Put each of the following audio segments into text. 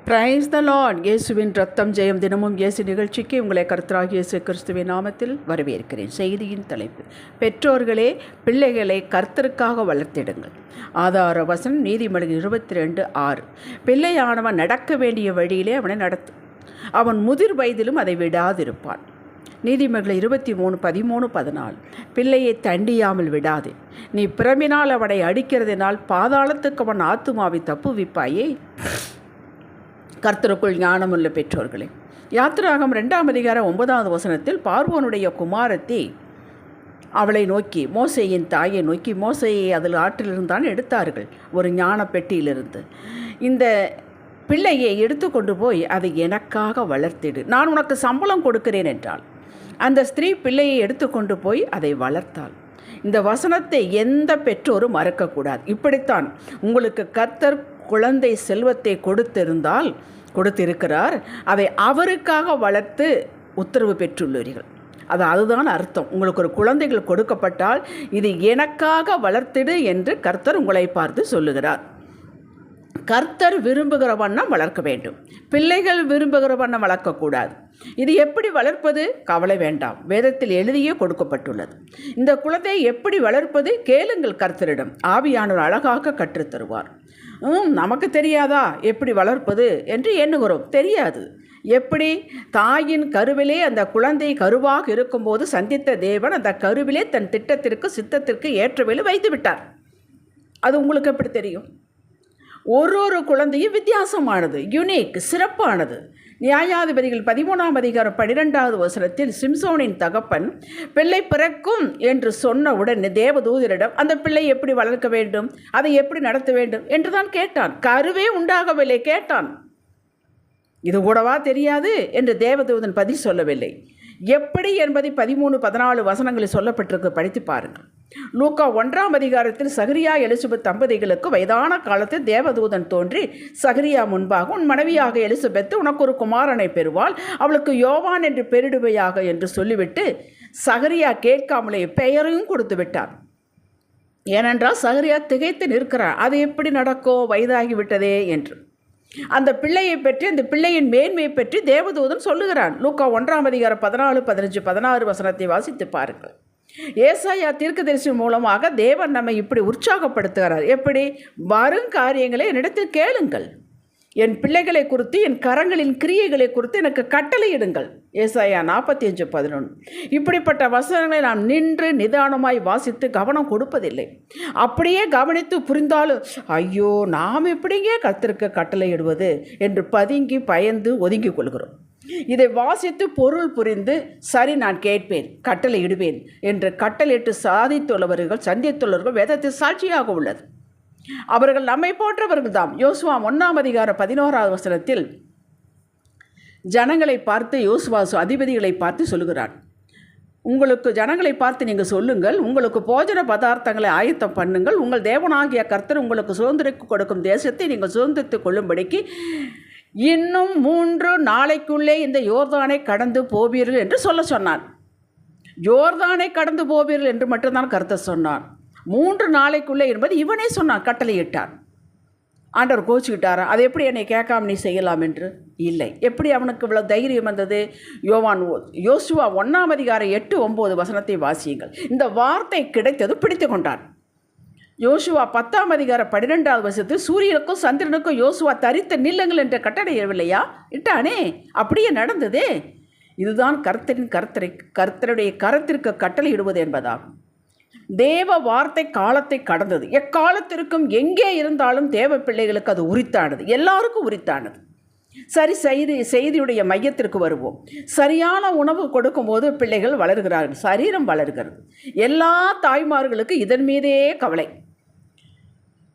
Praise the Lord. இயேசுவின் ரத்தம் ஜெயம் தினமும் இயேசு நிகழ்ச்சிக்கு உங்களை கர்த்தராகிய இயேசு கிறிஸ்துவின் நாமத்தில் வரவேற்கிறேன். செய்தியின் தலைப்பு: பெற்றோர்களே பிள்ளைகளை கர்த்தருக்காக வளர்த்திடுங்கள். ஆதார வசனம் நீதிமொழிகள் 22:6. பிள்ளையானவன் நடக்க வேண்டிய வழியிலே அவனை நடத்து, அவன் முதிர் வயதிலும் அதை விடாதிருப்பான். நீதிமொழிகள் 23:13-14. பிள்ளையை தண்டியாமல் விடாது, நீ பிறமினால் அவனை அடிக்கிறதினால் பாதாளத்துக்கு அவன் ஆத்துமாவை தப்புவிப்பாயே. கர்த்தருக்குள் ஞானமுள்ள பெற்றோர்களே, யாத்திராகமம் 2:9 பார்வோனுடைய குமாரத்தி அவளை நோக்கி, மோசேயின் தாயை நோக்கி, மோசேயை அதில் ஆற்றிலிருந்தான் எடுத்தார்கள், ஒரு ஞான பெட்டியிலிருந்து. இந்த பிள்ளையை எடுத்து கொண்டு போய் அதை எனக்காக வளர்த்திடு, நான் உனக்கு சம்பளம் கொடுக்கிறேன் என்றாள். அந்த ஸ்திரீ பிள்ளையை எடுத்துக்கொண்டு போய் அதை வளர்த்தாள். இந்த வசனத்தை எந்த பெற்றோரும் மறக்கக்கூடாது. இப்படித்தான் உங்களுக்கு கர்த்தர் குழந்தை செல்வத்தை கொடுத்திருக்கிறார், அதை அவருக்காக வளர்த்து உத்தரவு பெற்றுள்ளீர்கள். அதுதான் அர்த்தம். உங்களுக்கு ஒரு குழந்தைகள் கொடுக்கப்பட்டால் இது எனக்காக வளர்த்திடு என்று கர்த்தர் உங்களை பார்த்து சொல்லுகிறார். கர்த்தர் விரும்புகிற வண்ணம் வளர்க்க வேண்டும், பிள்ளைகள் விரும்புகிற வண்ணம் வளர்க்கக்கூடாது. இது எப்படி வளர்ப்பது? கவலை வேண்டாம், வேதத்தில் எழுதியே கொடுக்கப்பட்டுள்ளது. இந்த குழந்தையை எப்படி வளர்ப்பது? கேளுங்கள் கர்த்தரிடம், ஆவியானவர் அழகாக கற்றுத்தருவார். நமக்கு தெரியாதா எப்படி வளர்ப்பது என்று எண்ணுகிறோம், தெரியாது. எப்படி? தாயின் கருவிலே அந்த குழந்தை கருவாக இருக்கும்போது சந்தித்த தேவன் அந்த கருவிலே தன் திட்டத்திற்கு சித்தத்திற்கு ஏற்றவேளை வைத்து விட்டார். அது உங்களுக்கு எப்படி தெரியும்? ஒரு குழந்தையும் வித்தியாசமானது, யுனிக், சிறப்பானது. நியாயாதிபதிகள் 13:12 சிம்சோனின் தகப்பன் பிள்ளை பிறக்கும் என்று சொன்ன உடனே தேவதூதரிடம் அந்த பிள்ளை எப்படி வளர்க்க வேண்டும், அதை எப்படி நடத்த வேண்டும் என்று தான் கேட்டான். கருவே உண்டாகவில்லை, கேட்டான். இது கூடவா தெரியாது என்று தேவதூதன் பதில் சொல்லவில்லை. எப்படி என்பதை 13-14 சொல்லப்பட்டிருக்கு, படித்து பாருங்கள். லூக்கா 1 சகரியா எலிசபெத் தம்பதிகளுக்கு வயதான காலத்தில் தேவதூதன் தோன்றி, சகரியா முன்பாக, உன் மனைவியாக எலிசபெத் உனக்கு ஒரு குமாரனை பெறுவாள், அவளுக்கு யோவான் என்று பெயரிடுவையாக என்று சொல்லிவிட்டு சகரியா கேட்காமலே பெயரையும் கொடுத்து விட்டார். ஏனென்றால் சகரியா திகைத்து நிற்கிறார், அது எப்படி நடக்கும், வயதாகிவிட்டதே என்று. அந்த பிள்ளையை பற்றி, அந்த பிள்ளையின் மேன்மையை பற்றி தேவதூதன் சொல்லுகிறான். லூக்கா 1:15-16 வாசித்து பாருங்கள். ஏசாயா தீர்க்கதரிசி மூலமாக தேவன் நம்மை இப்படி உற்சாகப்படுத்துகிறார். எப்படி? வரும் காரியங்களை என்னிடத்தில் கேளுங்கள், என் பிள்ளைகளை குறித்து, என் கரங்களின் கிரியைகளை குறித்து எனக்கு கட்டளையிடுங்கள். ஏசாயா 45:11. இப்படிப்பட்ட வசனங்களை நாம் நின்று நிதானமாய் வாசித்து கவனம் கொடுப்பதில்லை. அப்படியே கவனித்து புரிந்தாலும், ஐயோ நாம் எப்படிங்க கர்த்தருக்கு கட்டளையிடுவது என்று பதுங்கி பயந்து ஒதுங்கிக் கொள்கிறோம். இதை வாசித்து பொருள் புரிந்து, சரி நான் கேட்பேன், கட்டளையிடுவேன் என்று கட்டளையிட்டு சந்தித்துள்ளவர்கள் வேதத்தில் சாட்சியாக உள்ளது. அவர்கள் நம்மை போன்றவர்கள் தான். யோசுவா 1:11 ஜனங்களை பார்த்து யோசுவா அதிபதிகளை பார்த்து சொல்லுகிறார், உங்களுக்கு ஜனங்களை பார்த்து நீங்கள் சொல்லுங்கள், உங்களுக்கு போஜன பதார்த்தங்களை ஆயத்தம் பண்ணுங்கள், உங்கள் தேவனாகிய கர்த்தர் உங்களுக்கு சுதந்திரிக்கு கொடுக்கும் தேசத்தை நீங்கள் சுதந்திரித்துக் கொள்ளும்படிக்கு இன்னும் 3 நாளைக்குள்ளே இந்த யோர்தானை கடந்து போவீர்கள் என்று சொன்னான். யோர்தானை கடந்து போவீர்கள் என்று மட்டும்தான் கர்த்தர் சொன்னான். 3 நாளைக்குள்ளே என்பது இவனே சொன்னான், கட்டளையிட்டான். ஆண்டவர் கோச்சுக்கிட்டாரா? அதை எப்படி என்னை கேட்காம நீ செய்யலாம் என்று? இல்லை. எப்படி அவனுக்கு இவ்வளோ தைரியம் வந்தது? யோசுவா 1:8-9 வாசியுங்கள். இந்த வார்த்தை கிடைத்தது பிடித்து கொண்டான். யோசுவா 10:12 சூரியனுக்கும் சந்திரனுக்கும் யோசுவா தரித்து நில்லுங்கள் என்ற கட்டளையிடவில்லையா? இட்டானே, அப்படியே நடந்ததே. இதுதான் கர்த்தருடைய கரத்திற்கு கட்டளையிடுவது என்பதாகும். தேவ வார்த்தை காலத்தை கடந்தது, எக்காலத்திற்கும் எங்கே இருந்தாலும் தேவ பிள்ளைகளுக்கு அது உரித்தானது, எல்லாருக்கும் உரித்தானது. சரி, செய்தியுடைய மையத்திற்கு வருவோம். சரியான உணவு கொடுக்கும்போது பிள்ளைகள் வளர்கிறார்கள், சரீரம் வளர்கிறது. எல்லா தாய்மார்களுக்கு இதன் மீதே கவலை.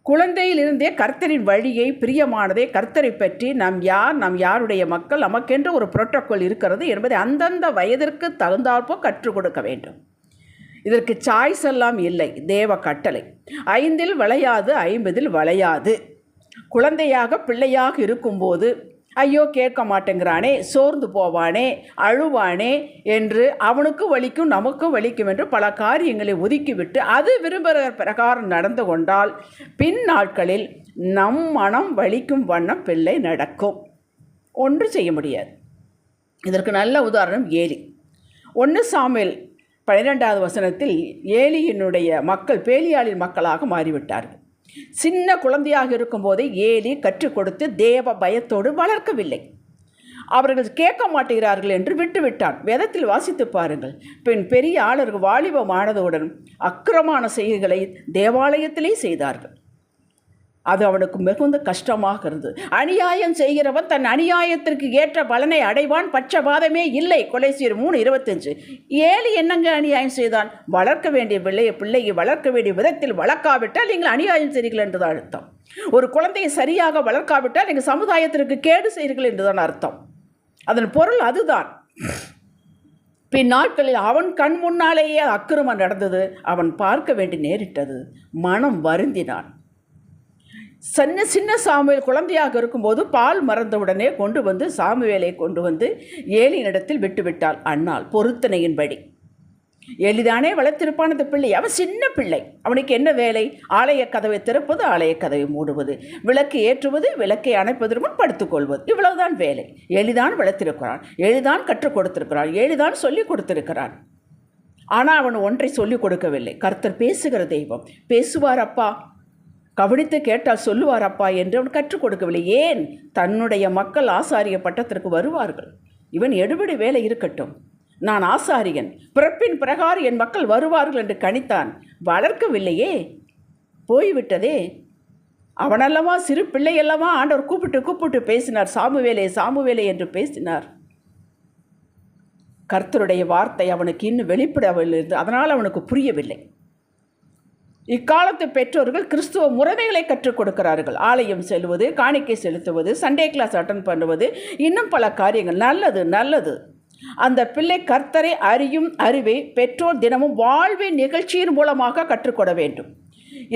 குழந்தையிலிருந்தே கர்த்தரின் வழியை, பிரியமானதை, கர்த்தரை பற்றி நாம் யாருடைய மக்கள், நமக்கென்று ஒரு புரோட்டோக்கால் இருக்கிறது என்பதை அந்தந்த வயதிற்கு தகுந்தாற்போ கற்றுக் கொடுக்க வேண்டும். இதற்கு சாய்ஸ் எல்லாம் இல்லை, தேவ கட்டளை. 5 விளையாது 50 வளையாது. குழந்தையாக பிள்ளையாக இருக்கும்போது ஐயோ கேட்க மாட்டேங்கிறானே, சோர்ந்து போவானே, அழுவானே என்று அவனுக்கும் வலிக்கும் நமக்கும் வலிக்கும் என்று பல காரியங்களை ஒதுக்கிவிட்டு அது விரும்புகிற பிரகாரம் நடந்து கொண்டால் பின் நாட்களில் நம் மனம் வலிக்கும் வண்ணம் பிள்ளை நடக்கும். ஒன்றும் செய்ய முடியாது. இதற்கு நல்ல உதாரணம் ஏலி. 1 சாமுவேல் 12வது வசனத்தில் ஏலியினுடைய மக்கள் பேலியாளின் மக்களாக மாறிவிட்டார்கள். சின்ன குழந்தையாக இருக்கும்போதே ஏலி கற்றுக் கொடுத்து தேவ பயத்தோடு வளர்க்கவில்லை. அவர்கள் கேட்க மாட்டேங்கிறார்கள் என்று விட்டுவிட்டான். வேதத்தில் வாசித்து பாருங்கள். பெரிய ஆளர்கள் வாலிபமானதுடன் அக்கிரமான செய்கைகளை தேவாலயத்திலே செய்தார்கள். அது அவனுக்கு மிகுந்த கஷ்டமாக இருந்தது. அநியாயம் செய்கிறவன் தன் அநியாயத்திற்கு ஏற்ற பலனை அடைவான், பட்சபாதமே இல்லை. கொலைசீர் 3:25. ஏலி என்னங்க அநியாயம் செய்தான்? வளர்க்க வேண்டிய பிள்ளையை வளர்க்க வேண்டிய விதத்தில் வளர்க்காவிட்டால் நீங்கள் அநியாயம் செய்கிறீர்கள் என்றுதான் அர்த்தம். ஒரு குழந்தையை சரியாக வளர்க்காவிட்டால் நீங்கள் சமுதாயத்திற்கு கேடு செய்கிறீர்கள் என்றுதான் அர்த்தம். அதன் பொருள் அதுதான். பின் நாட்களில் அவன் கண் முன்னாலேயே அக்கிரமம் நடந்தது. அவன் பார்க்க வேண்டி நேரிட்டது. மனம் வருந்தினான். சின்ன சாமுவேல் குழந்தையாக இருக்கும்போது பால் மறந்தவுடனே சாமுவேலை கொண்டு வந்து ஏலியினிடத்தில் விட்டுவிட்டாள் அன்னாள் பொருத்தனையின்படி. எளிதானே வளர்த்திருப்பான் அந்த பிள்ளை. அவன் சின்ன பிள்ளை. அவனுக்கு என்ன வேலை? ஆலய கதவை திறப்பது, ஆலய கதவை மூடுவது, விளக்கு ஏற்றுவது, விளக்கை அணைப்பதற்கு முன் படுத்துக்கொள்வது, இவ்வளவுதான் வேலை. எளிதான் வளர்த்திருக்கிறான், எளிதான் கற்றுக் கொடுத்திருக்கிறான், எளிதான் சொல்லிக் கொடுத்திருக்கிறான். ஆனால் அவன் ஒன்றை சொல்லிக் கொடுக்கவில்லை. கர்த்தர் பேசுகிற தெய்வம், பேசுவார் அப்பா, கவனித்து கேட்டால் சொல்லுவார் அப்பா என்று அவன் கற்றுக் கொடுக்கவில்லை. ஏன்? தன்னுடைய மக்கள் ஆசாரிய பட்டத்திற்கு வருவார்கள், இவன் எடுபடி வேலை இருக்கட்டும், நான் ஆசாரியன், பிறப்பின் பிரகாரம் என் மக்கள் வருவார்கள் என்று கணித்தான். வளர்க்கவில்லையே, போய்விட்டதே. அவனல்லவா சிறு பிள்ளையல்லவா ஆண்டவர் கூப்பிட்டு பேசினார், சாமுவேலே சாமுவேலே என்று பேசினார். கர்த்தருடைய வார்த்தை அவனுக்கு இன்னும் வெளிப்படவில்லை. அதனால் அவனுக்கு புரியவில்லை. இக்காலத்து பெற்றோர்கள் கிறிஸ்துவ முறைமைகளை கற்றுக் கொடுக்கிறார்கள். ஆலயம் செல்வது, காணிக்கை செலுத்துவது, சண்டே கிளாஸ் அட்டன் பண்ணுவது, இன்னும் பல காரியங்கள். நல்லது. அந்த பிள்ளை கர்த்தரை அறியும் அறிவை பெற்றோர் தினமும் வாழ்வின் நிகழ்ச்சியின் மூலமாக கற்றுக்கொள்ள வேண்டும்.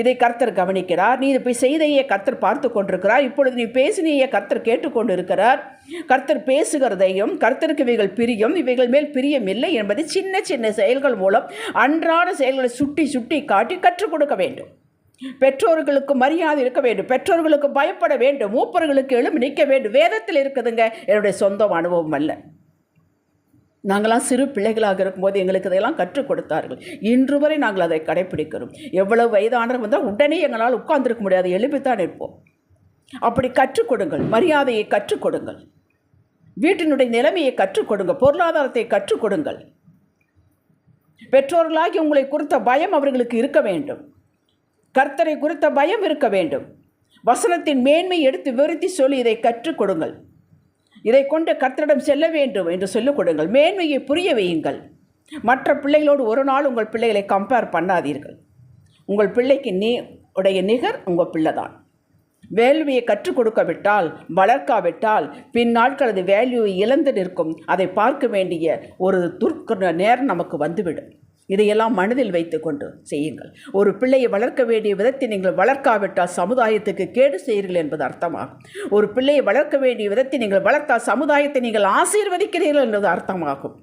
இதை கர்த்தர் கவனிக்கிறார். நீ போய் செய்தையே கர்த்தர் பார்த்து கொண்டிருக்கிறார். இப்பொழுது நீ பேசினையே கர்த்தர் கேட்டுக்கொண்டு இருக்கிறார். கர்த்தர் பேசுகிறதையும் கர்த்தருக்கு இவைகள் பிரியம், இவைகள் மேல் பிரியம் இல்லை என்பதை சின்ன சின்ன செயல்கள் மூலம் அன்றாட செயல்களை சுட்டி காட்டி கற்றுக் கொடுக்க வேண்டும். பெற்றோர்களுக்கு மரியாதை இருக்க வேண்டும், பெற்றோர்களுக்கு பயப்பட வேண்டும், மூப்பர்களுக்கு எழும்பி நிற்க வேண்டும். வேதத்தில் இருக்குதுங்க, என்னுடைய சொந்த அனுபவம் அல்ல. நாங்களாம் சிறு பிள்ளைகளாக இருக்கும்போது எங்களுக்கு இதையெல்லாம் கற்றுக் கொடுத்தார்கள். இன்று வரை நாங்கள் அதை கடைப்பிடிக்கிறோம். எவ்வளவு வயதானவர் வந்தால் உடனே எங்களால் உட்கார்ந்துருக்க முடியாது, எழுப்பித்தான் இருப்போம். அப்படி கற்றுக் கொடுங்கள், மரியாதையை கற்றுக் கொடுங்கள், வீட்டினுடைய நிலைமையை கற்றுக் கொடுங்கள், பொருளாதாரத்தை கற்றுக் கொடுங்கள். பெற்றோர்களாகி உங்களை குறித்த பயம் அவர்களுக்கு இருக்க வேண்டும். கர்த்தரை குறித்த பயம் இருக்க வேண்டும். வசனத்தின் மேன்மை எடுத்து விருத்தி சொல்லி இதை கற்றுக் கொடுங்கள். இதை கொண்டு கர்த்தரிடம் செல்ல வேண்டும் என்று சொல்லிக் கொடுங்கள். மேன்மையை புரிய வையுங்கள். மற்ற பிள்ளைகளோடு ஒரு நாள் உங்கள் பிள்ளைகளை கம்பேர் பண்ணாதீர்கள். உங்கள் பிள்ளைக்கு உடைய நிகர் உங்கள் பிள்ளை தான். வேல்வியை கற்றுக் கொடுக்கவிட்டால், வளர்க்காவிட்டால் பின் நாட்கள் அது வேல்யூவை இழந்து நிற்கும். அதை பார்க்க வேண்டிய ஒரு நேரம் நமக்கு வந்துவிடும். இதையெல்லாம் மனதில் வைத்து கொண்டு செய்யுங்கள். ஒரு பிள்ளையை வளர்க்க வேண்டிய விதத்தை நீங்கள் வளர்க்காவிட்டால் சமுதாயத்துக்கு கேடு செய்கிறீர்கள் என்பது அர்த்தமாகும். ஒரு பிள்ளையை வளர்க்க வேண்டிய விதத்தை நீங்கள் வளர்த்தால் சமுதாயத்தை நீங்கள் ஆசீர்வதிக்கிறீர்கள் என்பது அர்த்தமாகும்.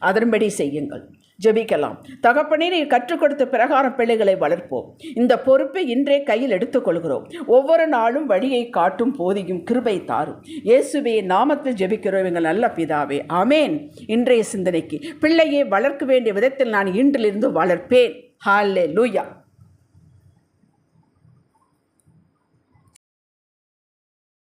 அதன்படி செய்யுங்கள். ஜெபிக்கலாம். தகப்பனே, நீர் கற்றுக் கொடுத்த பிரகாரம் பிள்ளைகளை வளர்ப்போம். இந்த பொறுப்பை இன்றே கையில் எடுத்துக்கொள்கிறோம். ஒவ்வொரு நாளும் வழியை காட்டும், போதியும் கிருபை தாரும். இயேசுவே நாமத்தில் ஜெபிக்கிறோம் எங்கள் நல்ல பிதாவே, ஆமேன். இன்றைய சிந்தனைக்கு, பிள்ளையை வளர்க்க வேண்டிய விதத்தில் நான் இன்றிலிருந்து வளர்ப்பேன். ஹல்லேலூயா.